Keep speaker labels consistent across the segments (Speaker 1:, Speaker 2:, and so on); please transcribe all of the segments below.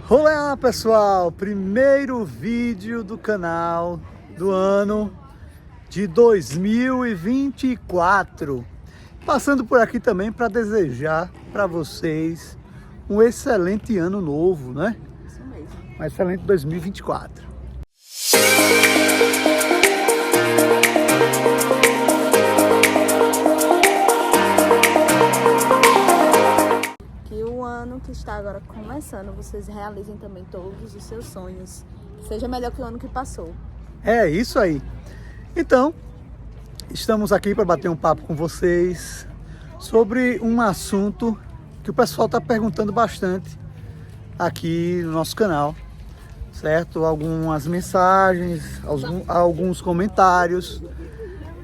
Speaker 1: Olá pessoal, primeiro vídeo do canal do ano de 2024. Passando por aqui também para desejar para vocês um excelente ano novo, né?
Speaker 2: Isso mesmo.
Speaker 1: Um excelente 2024.
Speaker 2: Que o ano que está agora começando, vocês realizem também todos os seus sonhos. Que seja melhor que o ano que passou.
Speaker 1: É isso aí. Então, estamos aqui para bater um papo com vocês sobre um assunto que o pessoal está perguntando bastante aqui no nosso canal, certo? Algumas mensagens, alguns comentários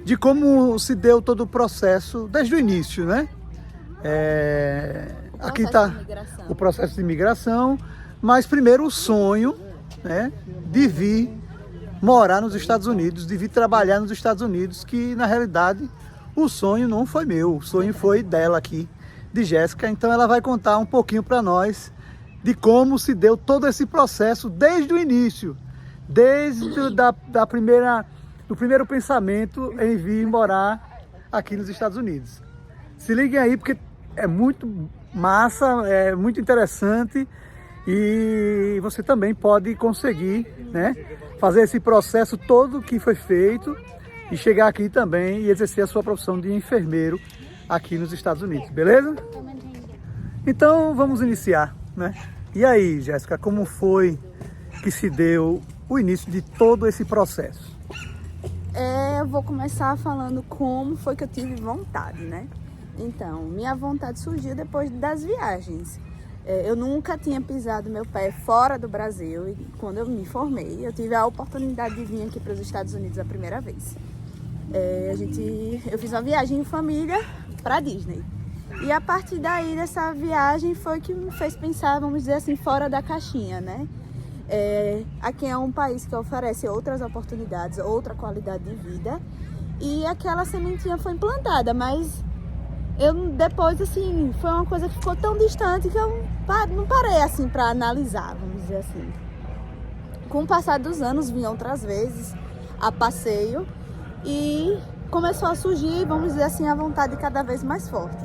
Speaker 1: de como se deu todo o processo desde o início, né? Aqui está o processo de imigração, mas primeiro o sonho, né, de vir morar nos Estados Unidos, de vir trabalhar nos Estados Unidos, que na realidade o sonho não foi meu, o sonho foi dela aqui, de Jéssica. Então ela vai contar um pouquinho para nós de como se deu todo esse processo desde o início, desde do primeiro pensamento em vir morar aqui nos Estados Unidos. Se liguem aí porque é muito massa, é muito interessante e você também pode conseguir, né, fazer esse processo todo que foi feito e chegar aqui também e exercer a sua profissão de enfermeiro aqui nos Estados Unidos, beleza? Então vamos iniciar, né? E aí, Jéssica, como foi que se deu o início de todo esse processo?
Speaker 2: Eu vou começar falando como foi que eu tive vontade, né? Então, minha vontade surgiu depois das viagens. Eu nunca tinha pisado meu pé fora do Brasil e quando eu me formei, eu tive a oportunidade de vir aqui para os Estados Unidos a primeira vez. Eu fiz uma viagem em família para Disney. E a partir daí dessa viagem foi que me fez pensar, vamos dizer assim, fora da caixinha, né? Aqui é um país que oferece outras oportunidades, outra qualidade de vida. E aquela sementinha foi implantada, mas depois, assim, foi uma coisa que ficou tão distante que eu não parei, assim, para analisar, vamos dizer assim. Com o passar dos anos, vim outras vezes a passeio e começou a surgir, vamos dizer assim, a vontade cada vez mais forte.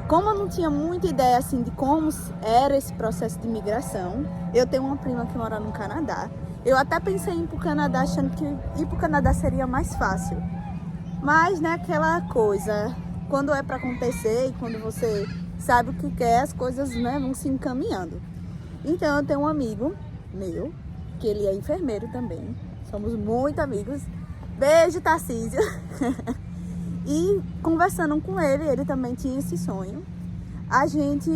Speaker 2: Como eu não tinha muita ideia, assim, de como era esse processo de imigração, eu tenho uma prima que mora no Canadá. Eu até pensei em ir para o Canadá, achando que ir para o Canadá seria mais fácil. Mas, né, aquela coisa, quando é para acontecer e quando você sabe o que quer, as coisas, né, vão se encaminhando. Então, eu tenho um amigo meu, que ele é enfermeiro também. Somos muito amigos. Beijo, Tarcísio. E conversando com ele também tinha esse sonho. A gente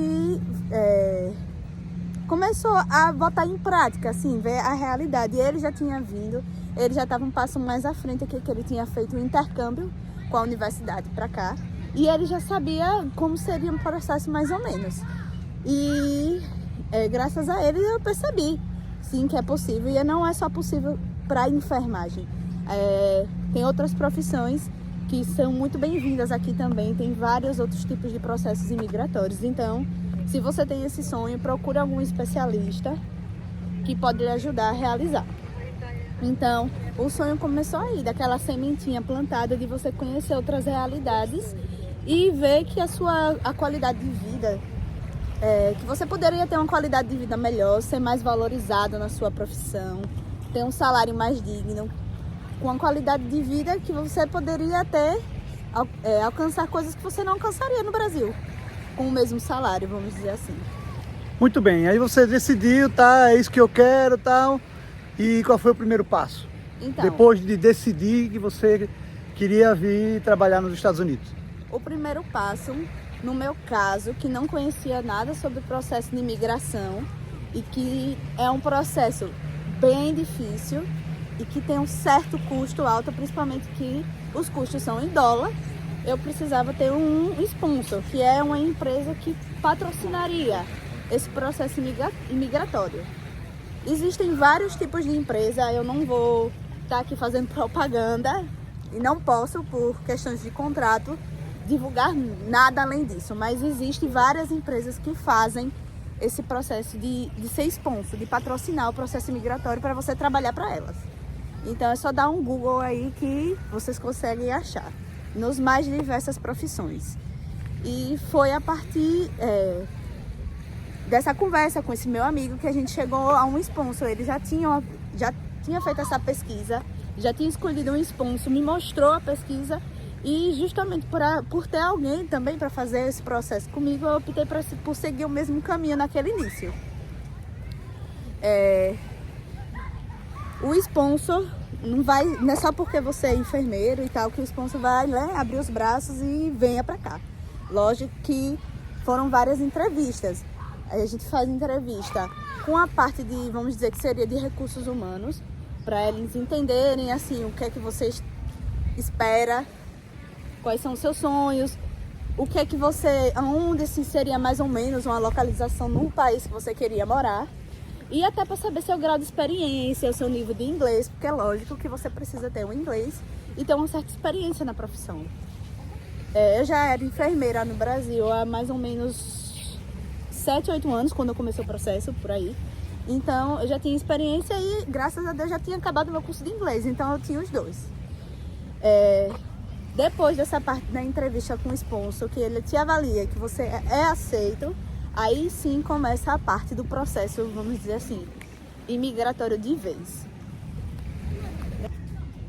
Speaker 2: começou a botar em prática, assim, ver a realidade. E ele já tinha vindo, ele já estava um passo mais à frente aqui, que ele tinha feito um intercâmbio com a universidade para cá. E ele já sabia como seria um processo mais ou menos. E graças a ele eu percebi, sim, que é possível. E não é só possível para a enfermagem. Tem outras profissões que são muito bem-vindas aqui também. Tem vários outros tipos de processos imigratórios. Então, se você tem esse sonho, procure algum especialista que pode lhe ajudar a realizar. Então, o sonho começou aí, daquela sementinha plantada de você conhecer outras realidades e ver que a qualidade de vida, que você poderia ter uma qualidade de vida melhor, ser mais valorizado na sua profissão, ter um salário mais digno, com a qualidade de vida que você poderia até alcançar coisas que você não alcançaria no Brasil, com o mesmo salário, vamos dizer assim.
Speaker 1: Muito bem, aí você decidiu, tá, é isso que eu quero, tal. E qual foi o primeiro passo?
Speaker 2: Então,
Speaker 1: depois de decidir que você queria vir trabalhar nos Estados Unidos?
Speaker 2: O primeiro passo, no meu caso, que não conhecia nada sobre o processo de imigração e que é um processo bem difícil e que tem um certo custo alto, principalmente que os custos são em dólar, eu precisava ter um sponsor, que é uma empresa que patrocinaria esse processo imigratório. Existem vários tipos de empresa, eu não vou estar aqui fazendo propaganda e não posso, por questões de contrato, divulgar nada além disso, mas existem várias empresas que fazem esse processo de ser sponsor, de patrocinar o processo migratório para você trabalhar para elas. Então é só dar um Google aí que vocês conseguem achar, nos mais diversas profissões. E foi a partir dessa conversa com esse meu amigo que a gente chegou a um sponsor. Ele já tinha feito essa pesquisa, já tinha escolhido um sponsor, me mostrou a pesquisa e justamente por ter alguém também para fazer esse processo comigo, eu optei por seguir o mesmo caminho naquele início. O sponsor não é só porque você é enfermeiro e tal que o sponsor vai, né, abrir os braços e venha para cá. Lógico que foram várias entrevistas. Aí a gente faz entrevista com a parte de, vamos dizer que seria de recursos humanos, para eles entenderem assim o que é que você espera, quais são os seus sonhos, o que é que você, aonde assim, seria mais ou menos uma localização no país que você queria morar. E até para saber seu grau de experiência, o seu nível de inglês, porque é lógico que você precisa ter um inglês e ter uma certa experiência na profissão. Eu já era enfermeira no Brasil há mais ou menos 7, 8 anos, quando eu comecei o processo, por aí. Então, eu já tinha experiência e, graças a Deus, já tinha acabado o meu curso de inglês. Então, eu tinha os dois. Depois dessa parte da entrevista com o sponsor, que ele te avalia que você é aceito, aí sim começa a parte do processo, vamos dizer assim, imigratório de vez.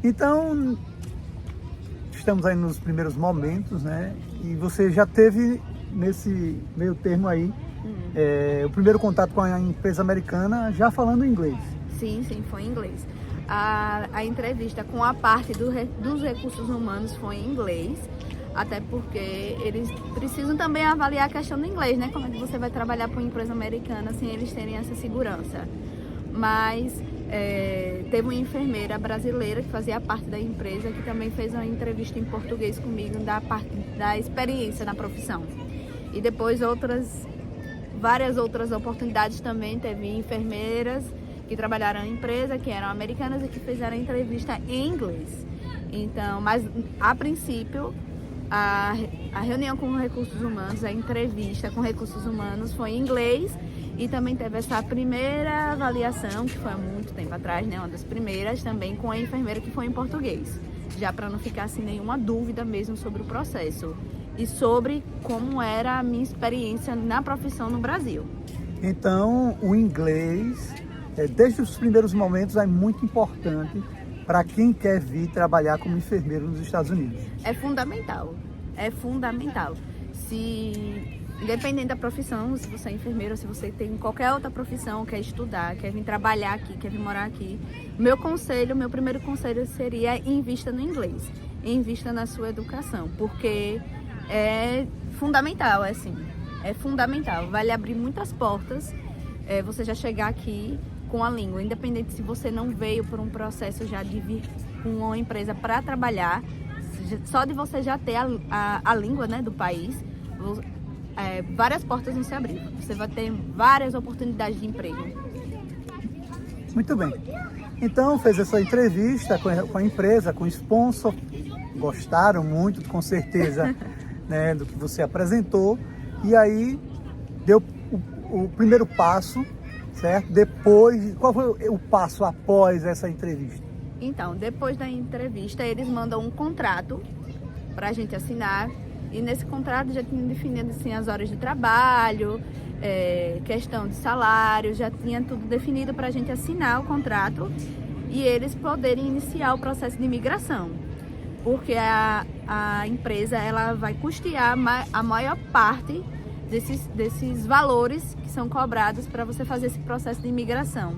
Speaker 1: Então, estamos aí nos primeiros momentos, né? E você já teve nesse meio termo aí o primeiro contato com a empresa americana já falando inglês.
Speaker 2: Sim, foi em inglês. A entrevista com a parte dos recursos humanos foi em inglês, até porque eles precisam também avaliar a questão do inglês, né? Como é que você vai trabalhar para uma empresa americana sem eles terem essa segurança. Mas teve uma enfermeira brasileira que fazia parte da empresa que também fez uma entrevista em português comigo da experiência na profissão. E depois várias outras oportunidades também, teve enfermeiras que trabalharam na empresa, que eram americanas e que fizeram a entrevista em inglês. Então, mas a princípio, a reunião com recursos humanos, a entrevista com recursos humanos foi em inglês e também teve essa primeira avaliação, que foi há muito tempo atrás, né, uma das primeiras, também com a enfermeira, que foi em português, já para não ficar assim nenhuma dúvida mesmo sobre o processo e sobre como era a minha experiência na profissão no Brasil.
Speaker 1: Então, o inglês, desde os primeiros momentos, é muito importante para quem quer vir trabalhar como enfermeiro nos Estados Unidos.
Speaker 2: É fundamental. Independente da profissão, se você é enfermeiro, se você tem qualquer outra profissão, quer estudar, quer vir trabalhar aqui, quer vir morar aqui, meu primeiro conselho seria invista no inglês, invista na sua educação, porque é fundamental, é fundamental, vai lhe abrir muitas portas, você já chegar aqui com a língua, independente se você não veio por um processo já de vir com uma empresa para trabalhar, só de você já ter a língua, né, do país, várias portas vão se abrir. Você vai ter várias oportunidades de emprego.
Speaker 1: Muito bem. Então, fez essa entrevista com a empresa, com o sponsor. Gostaram muito, com certeza, né, do que você apresentou. E aí, deu o primeiro passo, certo? Depois, qual foi o passo após essa entrevista?
Speaker 2: Então, depois da entrevista, eles mandam um contrato para a gente assinar. E nesse contrato já tinha definido assim, as horas de trabalho, questão de salário, já tinha tudo definido para a gente assinar o contrato e eles poderem iniciar o processo de imigração. Porque a empresa ela vai custear a maior parte desses valores que são cobrados para você fazer esse processo de imigração.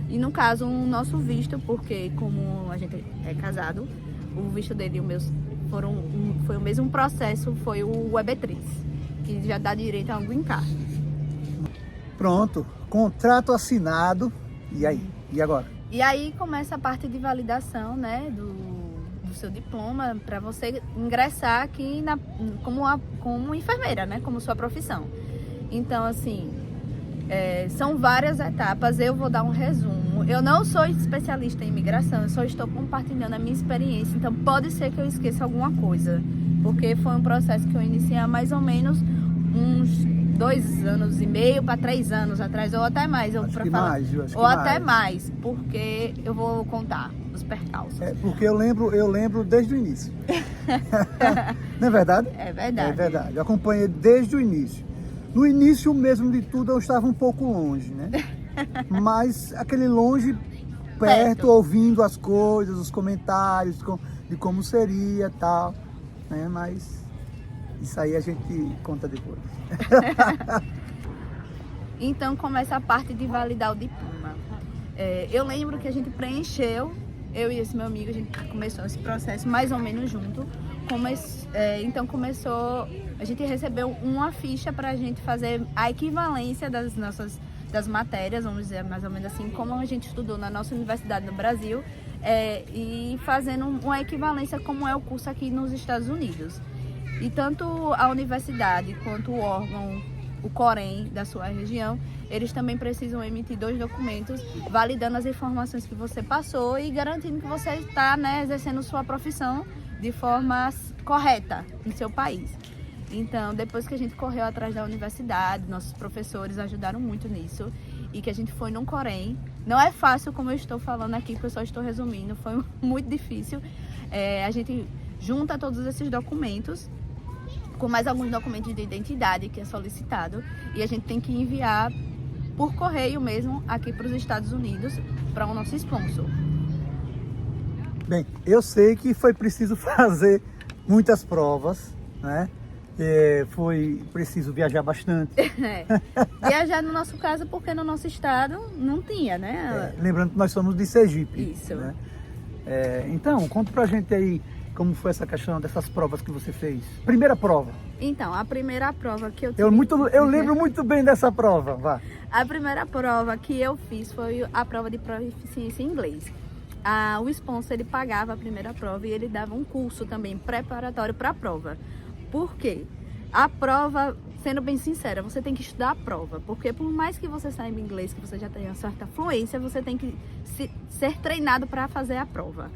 Speaker 2: E no caso, o nosso visto, porque como a gente é casado, o visto dele e o meu foi o mesmo processo, foi o EB3, que já dá direito a um green card.
Speaker 1: Pronto, contrato assinado, e aí? E agora?
Speaker 2: E aí começa a parte de validação, né, do seu diploma, para você ingressar aqui como enfermeira, né, como sua profissão. Então, assim, são várias etapas, eu vou dar um resumo. Eu não sou especialista em imigração, eu só estou compartilhando a minha experiência, então pode ser que eu esqueça alguma coisa, porque foi um processo que eu iniciei há mais ou menos uns 2,5 para 3 anos atrás, ou até mais,
Speaker 1: Acho
Speaker 2: pra
Speaker 1: que
Speaker 2: falar.
Speaker 1: mais, eu acho que
Speaker 2: Ou até
Speaker 1: mais.
Speaker 2: mais, porque eu vou contar os percalços.
Speaker 1: Porque eu lembro desde o início. Não é verdade?
Speaker 2: É verdade.
Speaker 1: É verdade. Eu acompanhei desde o início. No início mesmo de tudo eu estava um pouco longe, né? Mas aquele longe perto, ouvindo as coisas, os comentários de como seria e tal, né? Mas isso aí a gente conta depois.
Speaker 2: Então começa a parte de validar o diploma. Eu lembro que a gente preencheu, eu e esse meu amigo, a gente começou esse processo mais ou menos junto. Então a gente recebeu uma ficha para a gente fazer a equivalência das matérias, vamos dizer mais ou menos assim, como a gente estudou na nossa universidade no Brasil, e fazendo uma equivalência como é o curso aqui nos Estados Unidos. E tanto a universidade quanto o órgão, o Corém da sua região, eles também precisam emitir 2 documentos validando as informações que você passou e garantindo que você está, né, exercendo sua profissão de forma correta no seu país. Então, depois que a gente correu atrás da universidade, nossos professores ajudaram muito nisso, e que a gente foi num Corém. Não é fácil, como eu estou falando aqui, porque eu só estou resumindo, foi muito difícil. A gente junta todos esses documentos, com mais alguns documentos de identidade que é solicitado, e a gente tem que enviar por correio mesmo aqui para os Estados Unidos, para o nosso sponsor.
Speaker 1: Bem, eu sei que foi preciso fazer muitas provas, né? Foi preciso viajar bastante.
Speaker 2: Viajar no nosso caso, porque no nosso estado não tinha, né?
Speaker 1: Lembrando que nós somos de Sergipe.
Speaker 2: Isso.
Speaker 1: Né? Então, conta pra gente aí como foi essa questão dessas provas que você fez. Primeira prova.
Speaker 2: Então, a primeira prova que eu tive...
Speaker 1: Eu lembro muito bem dessa prova, vá.
Speaker 2: A primeira prova que eu fiz foi a prova de proficiência em inglês. O sponsor, ele pagava a primeira prova e ele dava um curso também preparatório para a prova. Por quê? A prova, sendo bem sincera, você tem que estudar a prova, porque por mais que você saiba inglês, que você já tenha certa fluência, você tem que ser treinado para fazer a prova.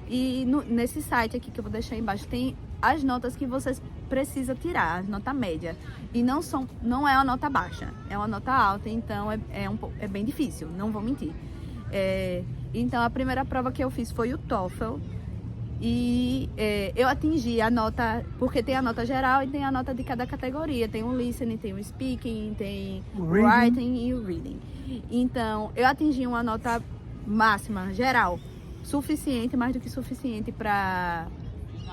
Speaker 2: E nesse site aqui que eu vou deixar embaixo tem as notas que você precisa tirar, a nota média. E não é uma nota baixa, é uma nota alta, então é bem difícil, não vou mentir. Então a primeira prova que eu fiz foi o TOEFL. E eu atingi a nota, porque tem a nota geral e tem a nota de cada categoria. Tem o listening, tem o speaking, tem o writing e o reading. Então, eu atingi uma nota máxima, geral, suficiente, mais do que suficiente para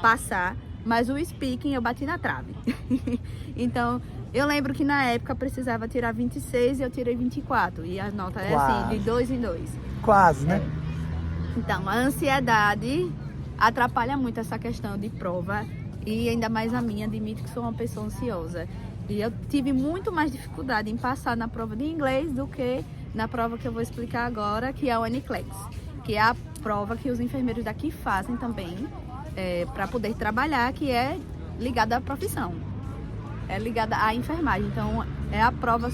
Speaker 2: passar. Mas o speaking eu bati na trave. Então, eu lembro que na época precisava tirar 26 e eu tirei 24. E a nota é assim, de 2 em 2.
Speaker 1: Quase, né?
Speaker 2: Então, a ansiedade atrapalha muito essa questão de prova, e ainda mais a minha, admito que sou uma pessoa ansiosa. E eu tive muito mais dificuldade em passar na prova de inglês do que na prova que eu vou explicar agora, que é o NCLEX, que é a prova que os enfermeiros daqui fazem também para poder trabalhar, que é ligada à profissão, é ligada à enfermagem. Então, é a prova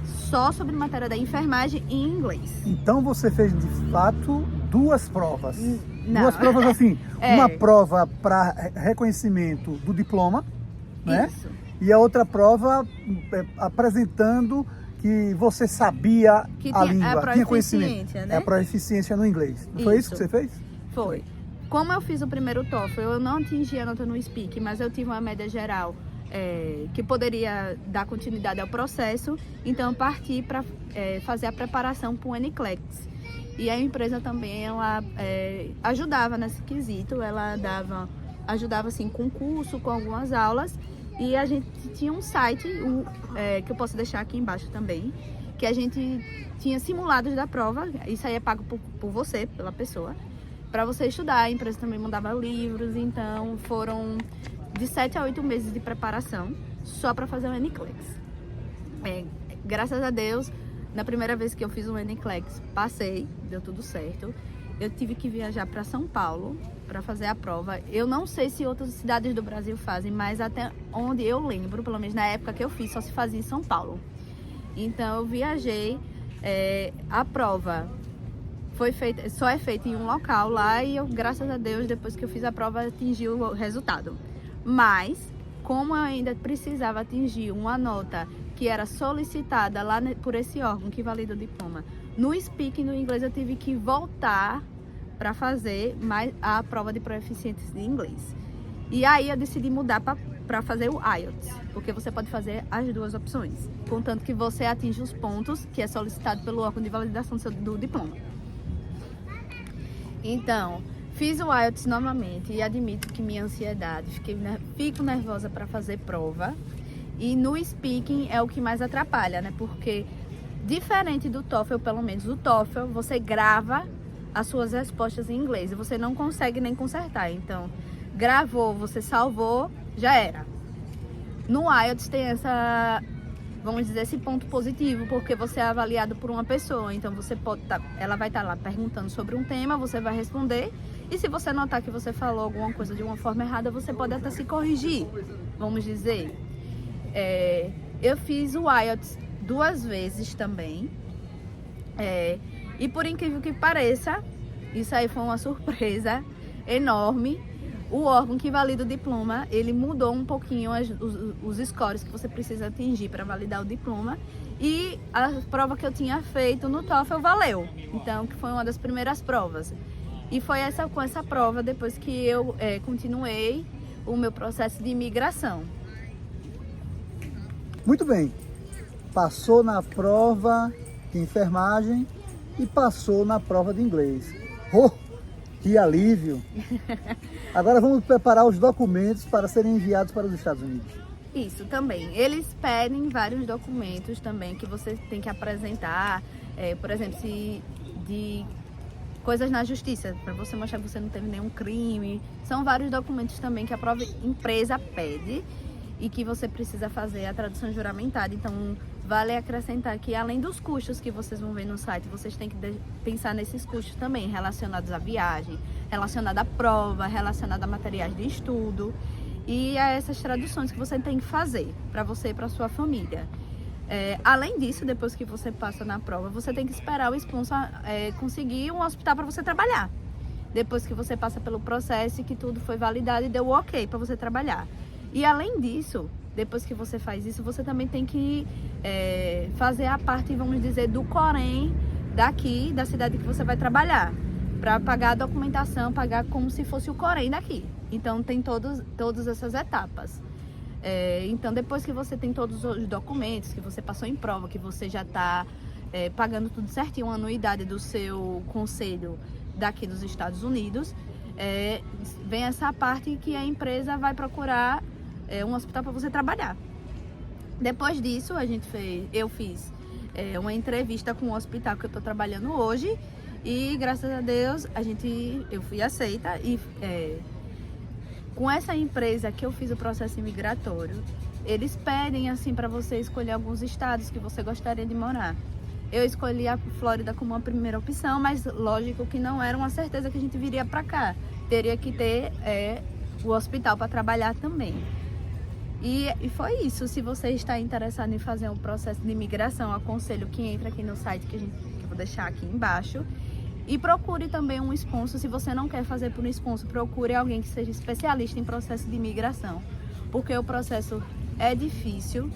Speaker 2: só sobre matéria da enfermagem em inglês.
Speaker 1: Então, você fez de fato 2 provas.
Speaker 2: Não.
Speaker 1: 2 provas assim, uma prova para reconhecimento do diploma, né?
Speaker 2: Isso.
Speaker 1: E a outra prova apresentando que você sabia
Speaker 2: Que
Speaker 1: a língua, tinha conhecimento.
Speaker 2: né?
Speaker 1: É a proficiência no inglês. Não foi isso que você fez?
Speaker 2: Foi. Como eu fiz o primeiro TOEFL, eu não atingi a nota no speak, mas eu tive uma média geral que poderia dar continuidade ao processo, então eu parti para fazer a preparação para o NCLEX. E a empresa também, ela ajudava nesse quesito, ela ajudava assim com curso, com algumas aulas, e a gente tinha um site, que eu posso deixar aqui embaixo também, que a gente tinha simulados da prova, isso aí é pago por você, pela pessoa, para você estudar. A empresa também mandava livros, então foram de 7 a 8 meses de preparação só para fazer o NCLEX. Graças a Deus, na primeira vez que eu fiz o NCLEX, passei, deu tudo certo. Eu tive que viajar para São Paulo para fazer a prova. Eu não sei se outras cidades do Brasil fazem, mas até onde eu lembro, pelo menos na época que eu fiz, só se fazia em São Paulo. Então eu viajei, a prova só é feita em um local lá, e eu, graças a Deus, depois que eu fiz a prova, atingi o resultado. Mas, como eu ainda precisava atingir uma nota que era solicitada lá por esse órgão que valida o diploma. No speaking, no inglês, eu tive que voltar para fazer mais a prova de proficiência de inglês. E aí eu decidi mudar para fazer o IELTS, porque você pode fazer as duas opções, contanto que você atinja os pontos que é solicitado pelo órgão de validação do diploma. Então, fiz o IELTS novamente e admito que minha ansiedade, fico nervosa para fazer prova. E no speaking é o que mais atrapalha, né? Porque diferente do TOEFL, pelo menos o TOEFL, você grava as suas respostas em inglês e você não consegue nem consertar. Então, gravou, você salvou, já era. No IELTS tem vamos dizer, esse ponto positivo, porque você é avaliado por uma pessoa. Então, ela vai estar lá perguntando sobre um tema, você vai responder. E se você notar que você falou alguma coisa de uma forma errada, você pode até se corrigir, vamos dizer. Eu fiz o IELTS 2 vezes também. E por incrível que pareça, isso aí foi uma surpresa enorme. O órgão que valida o diploma, ele mudou um pouquinho os scores que você precisa atingir para validar o diploma. E a prova que eu tinha feito no TOEFL valeu. Então, que foi uma das primeiras provas. E foi com essa prova depois que eu continuei o meu processo de imigração.
Speaker 1: Muito bem. Passou na prova de enfermagem e passou na prova de inglês. Oh, que alívio! Agora vamos preparar os documentos para serem enviados para os Estados Unidos.
Speaker 2: Isso também. Eles pedem vários documentos também que você tem que apresentar. Por exemplo, de coisas na justiça, para você mostrar que você não teve nenhum crime. São vários documentos também que a própria empresa pede e que você precisa fazer a tradução juramentada. Então, vale acrescentar que além dos custos que vocês vão ver no site, vocês têm que pensar nesses custos também, relacionados à viagem, relacionados à prova, relacionados a materiais de estudo e a essas traduções que você tem que fazer para você e para sua família. Além disso, depois que você passa na prova, você tem que esperar o sponsor conseguir um hospital para você trabalhar. Depois que você passa pelo processo e que tudo foi validado e deu o ok para você trabalhar. E além disso, depois que você faz isso, você também tem que fazer a parte, vamos dizer, do Corém daqui, da cidade que você vai trabalhar, para pagar a documentação, pagar como se fosse o Corém daqui. Então tem todas essas etapas. Então depois que você tem todos os documentos, que você passou em prova, que você já está pagando tudo certinho, a anuidade do seu conselho daqui dos Estados Unidos, vem essa parte que a empresa vai procurar um hospital para você trabalhar. Depois disso, eu fiz uma entrevista com o hospital que eu estou trabalhando hoje e graças a Deus eu fui aceita e com essa empresa que eu fiz o processo imigratório, eles pedem assim para você escolher alguns estados que você gostaria de morar. Eu escolhi a Flórida como uma primeira opção, mas lógico que não era uma certeza que a gente viria para cá. Teria que ter o hospital para trabalhar também. E foi isso. Se você está interessado em fazer um processo de imigração, aconselho que entre aqui no site que eu vou deixar aqui embaixo. E procure também um sponsor. Se você não quer fazer por um sponsor, procure alguém que seja especialista em processo de imigração. Porque o processo é difícil,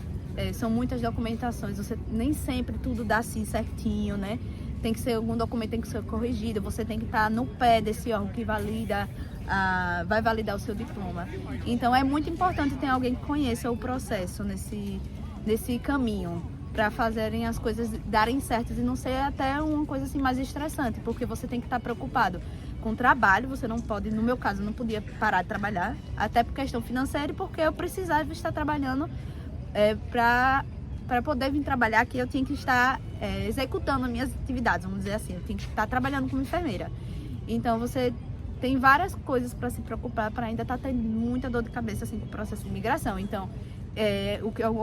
Speaker 2: são muitas documentações, nem sempre tudo dá assim certinho, né? Tem que ser, algum documento tem que ser corrigido, você tem que estar no pé desse órgão que vai validar o seu diploma. Então é muito importante ter alguém que conheça o processo nesse caminho, para fazerem as coisas darem certo e não ser até uma coisa assim mais estressante, porque você tem que estar preocupado com o trabalho, você não pode, no meu caso, não podia parar de trabalhar, até por questão financeira e porque eu precisava estar trabalhando para poder vir trabalhar aqui, eu tinha que estar executando as minhas atividades, vamos dizer assim, eu tinha que estar trabalhando como enfermeira. Então você tem várias coisas para se preocupar, para ainda estar tendo muita dor de cabeça assim, com o processo de imigração. Então,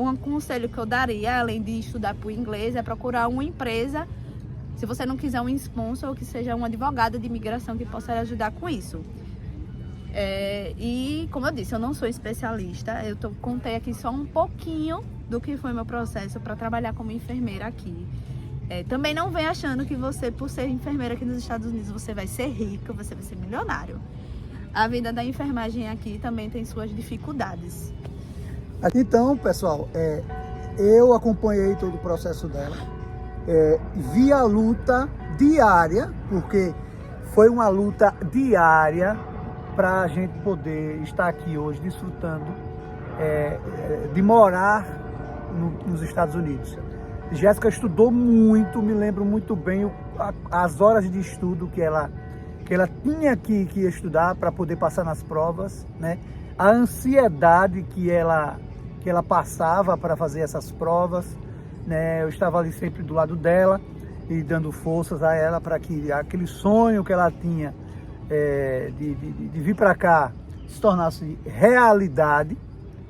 Speaker 2: um conselho que eu daria, além de estudar por inglês, é procurar uma empresa, se você não quiser um sponsor, ou que seja um advogado de imigração que possa lhe ajudar com isso. E, como eu disse, eu não sou especialista, contei aqui só um pouquinho do que foi meu processo para trabalhar como enfermeira aqui. Também não vem achando que você, por ser enfermeira aqui nos Estados Unidos, você vai ser rico, você vai ser milionário. A vida da enfermagem aqui também tem suas dificuldades.
Speaker 1: Então, pessoal, eu acompanhei todo o processo dela, vi a luta diária, porque foi uma luta diária para a gente poder estar aqui hoje desfrutando de morar nos Estados Unidos. Jéssica estudou muito, me lembro muito bem as horas de estudo que ela tinha que estudar para poder passar nas provas, né? A ansiedade que ela passava para fazer essas provas, né? Eu estava ali sempre do lado dela e dando forças a ela para que aquele sonho que ela tinha de vir para cá se tornasse realidade,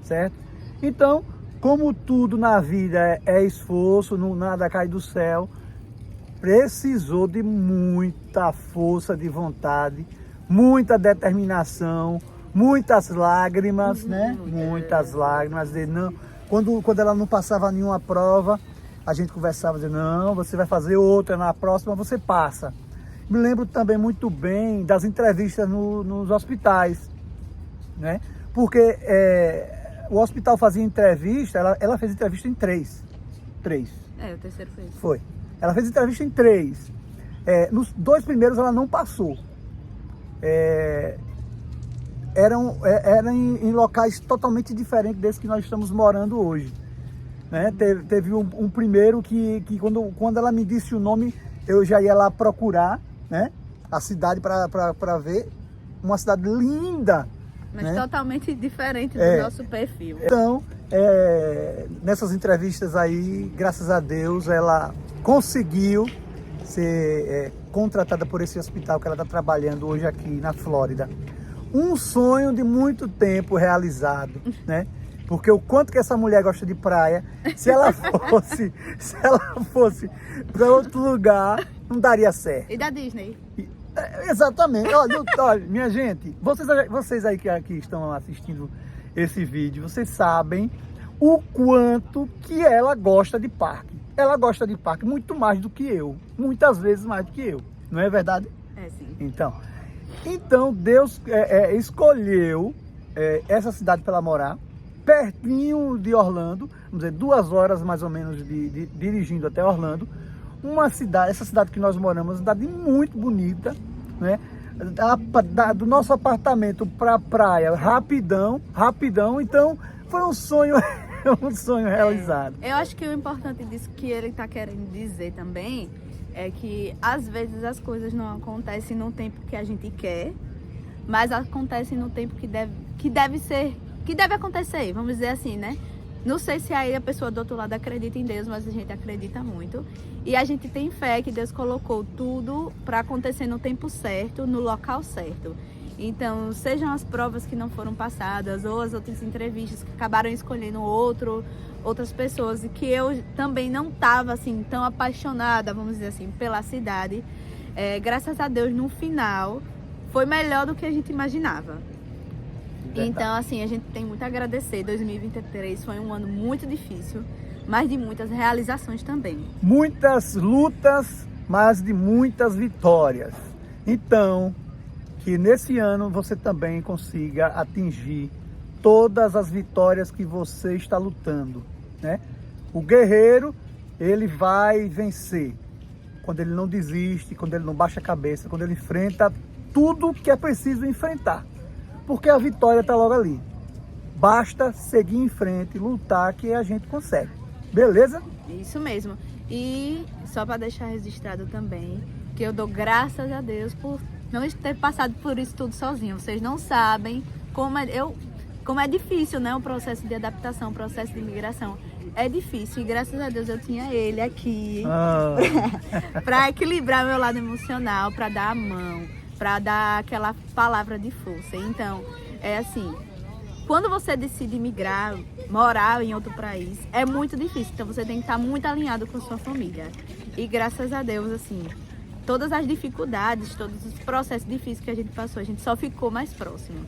Speaker 1: certo? Então, como tudo na vida é esforço, nada cai do céu, precisou de muita força de vontade, muita determinação, muitas lágrimas, né? Muitas lágrimas. Não, quando ela não passava nenhuma prova, a gente conversava, dizendo, não, você vai fazer outra, na próxima você passa. Me lembro também muito bem das entrevistas nos hospitais, né? Porque o hospital fazia entrevista, ela fez entrevista em três.
Speaker 2: O terceiro fez.
Speaker 1: Foi. Ela fez entrevista em 3. Nos 2 primeiros ela não passou. Eram em locais totalmente diferentes desses que nós estamos morando hoje. Né? Teve um primeiro que quando ela me disse o nome, eu já ia lá procurar, né? A cidade para ver. Uma cidade linda.
Speaker 2: Mas
Speaker 1: né?
Speaker 2: Totalmente diferente do nosso perfil.
Speaker 1: Então, nessas entrevistas aí, graças a Deus, ela conseguiu ser contratada por esse hospital que ela está trabalhando hoje aqui na Flórida. Um sonho de muito tempo realizado, né? Porque o quanto que essa mulher gosta de praia, se ela fosse para outro lugar, não daria certo.
Speaker 2: E da Disney?
Speaker 1: Exatamente. Olha, minha gente, vocês aí que estão assistindo esse vídeo, vocês sabem o quanto que ela gosta de parque. Ela gosta de parque muito mais do que eu, muitas vezes mais do que eu, não é verdade?
Speaker 2: Sim.
Speaker 1: Então Deus escolheu essa cidade para ela morar, pertinho de Orlando, vamos dizer, 2 horas mais ou menos dirigindo até Orlando. Essa cidade que nós moramos, uma cidade muito bonita, né? Do nosso apartamento para a praia, rapidão, então foi um sonho, um sonho realizado.
Speaker 2: Eu acho que o importante disso que ele está querendo dizer também é que às vezes as coisas não acontecem no tempo que a gente quer, mas acontecem no tempo que deve acontecer, vamos dizer assim, né? Não sei se aí a pessoa do outro lado acredita em Deus, mas a gente acredita muito. E a gente tem fé que Deus colocou tudo para acontecer no tempo certo, no local certo. Então, sejam as provas que não foram passadas ou as outras entrevistas que acabaram escolhendo outras pessoas e que eu também não estava assim tão apaixonada, vamos dizer assim, pela cidade. Graças a Deus, no final, foi melhor do que a gente imaginava. Então, assim, a gente tem muito a agradecer. 2023 foi um ano muito difícil, mas de muitas realizações também.
Speaker 1: Muitas lutas, mas de muitas vitórias. Então, que nesse ano você também consiga atingir todas as vitórias que você está lutando, né? O guerreiro, ele vai vencer quando ele não desiste, quando ele não baixa a cabeça, quando ele enfrenta tudo que é preciso enfrentar. Porque a vitória está logo ali. Basta seguir em frente, lutar, que a gente consegue. Beleza?
Speaker 2: Isso mesmo. E só para deixar registrado também, que eu dou graças a Deus por não ter passado por isso tudo sozinho. Vocês não sabem como é difícil, né? O processo de adaptação, o processo de imigração. É difícil e graças a Deus eu tinha ele aqui para equilibrar meu lado emocional, para dar a mão, para dar aquela palavra de força. Então, é assim, quando você decide migrar, morar em outro país, é muito difícil. Então, você tem que estar muito alinhado com a sua família. E graças a Deus, assim, todas as dificuldades, todos os processos difíceis que a gente passou, a gente só ficou mais próximo.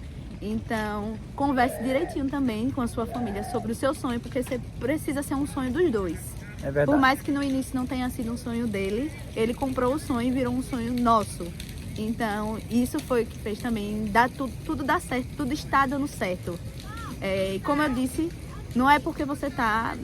Speaker 2: Então, converse direitinho também com a sua família sobre o seu sonho, porque você precisa ser um sonho dos dois.
Speaker 1: É verdade.
Speaker 2: Por mais que no início não tenha sido um sonho dele, ele comprou o sonho e virou um sonho nosso. Então, isso foi o que fez também tudo dar certo, tudo está dando certo. E como eu disse, Não é porque você tá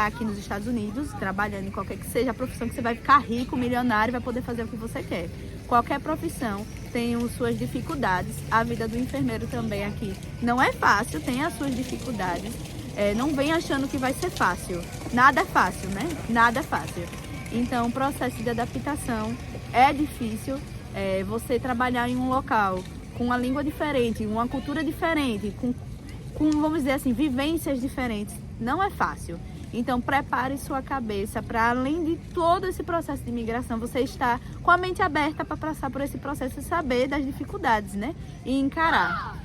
Speaker 2: aqui nos Estados Unidos, trabalhando em qualquer que seja a profissão, que você vai ficar rico, milionário e vai poder fazer o que você quer. Qualquer profissão tem suas dificuldades. A vida do enfermeiro também aqui não é fácil, tem as suas dificuldades. Não vem achando que vai ser fácil. Nada é fácil, né? Nada é fácil. Então, o processo de adaptação é difícil. Você trabalhar em um local com uma língua diferente, uma cultura diferente, com, vamos dizer assim, vivências diferentes, não é fácil. Então, prepare sua cabeça para, além de todo esse processo de imigração, você estar com a mente aberta para passar por esse processo e saber das dificuldades, né? E encarar.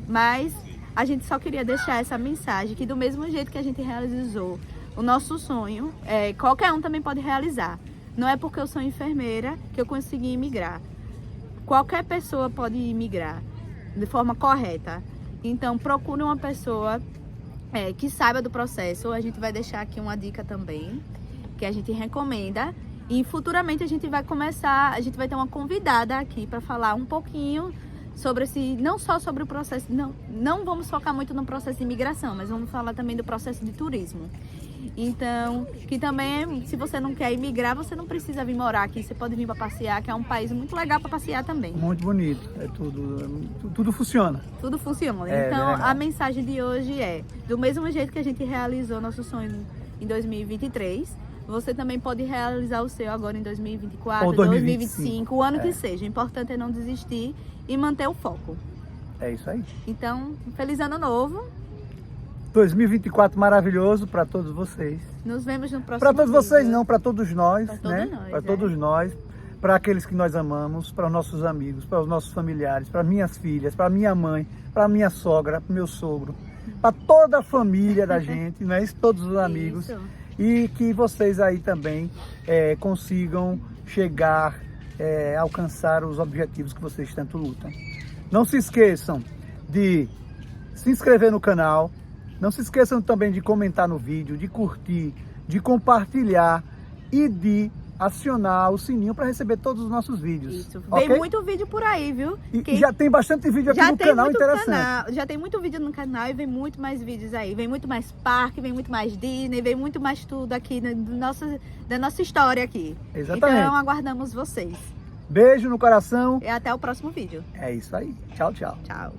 Speaker 2: Mas a gente só queria deixar essa mensagem que, do mesmo jeito que a gente realizou o nosso sonho, qualquer um também pode realizar. Não é porque eu sou enfermeira que eu consegui imigrar. Qualquer pessoa pode imigrar de forma correta. Então, procure uma pessoa que saiba do processo. A gente vai deixar aqui uma dica também, que a gente recomenda. E futuramente a gente vai ter uma convidada aqui para falar um pouquinho sobre não só sobre o processo, não vamos focar muito no processo de imigração, mas vamos falar também do processo de turismo. Então, que também, se você não quer imigrar, você não precisa vir morar aqui, você pode vir para passear, que é um país muito legal para passear também.
Speaker 1: Muito bonito, tudo funciona.
Speaker 2: Tudo funciona. Então, a mensagem de hoje do mesmo jeito que a gente realizou nosso sonho em 2023, você também pode realizar o seu agora em 2024,
Speaker 1: ou
Speaker 2: 2025, o ano que seja. O importante é não desistir e manter o foco.
Speaker 1: É isso aí.
Speaker 2: Então, feliz ano novo.
Speaker 1: 2024 maravilhoso para todos vocês.
Speaker 2: Nos vemos no próximo
Speaker 1: Para todos
Speaker 2: vídeo.
Speaker 1: vocês não, para todos nós, né?
Speaker 2: Para
Speaker 1: todos nós, para aqueles que nós amamos, para os nossos amigos, para os nossos familiares, para minhas filhas, para minha mãe, para minha sogra, para meu sogro, para toda a família da gente, né? Todos os amigos.
Speaker 2: Isso.
Speaker 1: E que vocês aí também consigam chegar, alcançar os objetivos que vocês tanto lutam. Não se esqueçam de se inscrever no canal. Não se esqueçam também de comentar no vídeo, de curtir, de compartilhar e de acionar o sininho para receber todos os nossos vídeos.
Speaker 2: Isso.
Speaker 1: Okay?
Speaker 2: Vem muito vídeo por aí, viu?
Speaker 1: E já tem bastante vídeo aqui no canal interessante.
Speaker 2: Já tem muito vídeo no canal e vem muito mais vídeos aí. Vem muito mais parque, vem muito mais Disney, vem muito mais tudo aqui da nossa história aqui.
Speaker 1: Exatamente.
Speaker 2: Então aguardamos vocês.
Speaker 1: Beijo no coração.
Speaker 2: E até o próximo vídeo.
Speaker 1: É isso aí. Tchau, tchau.
Speaker 2: Tchau.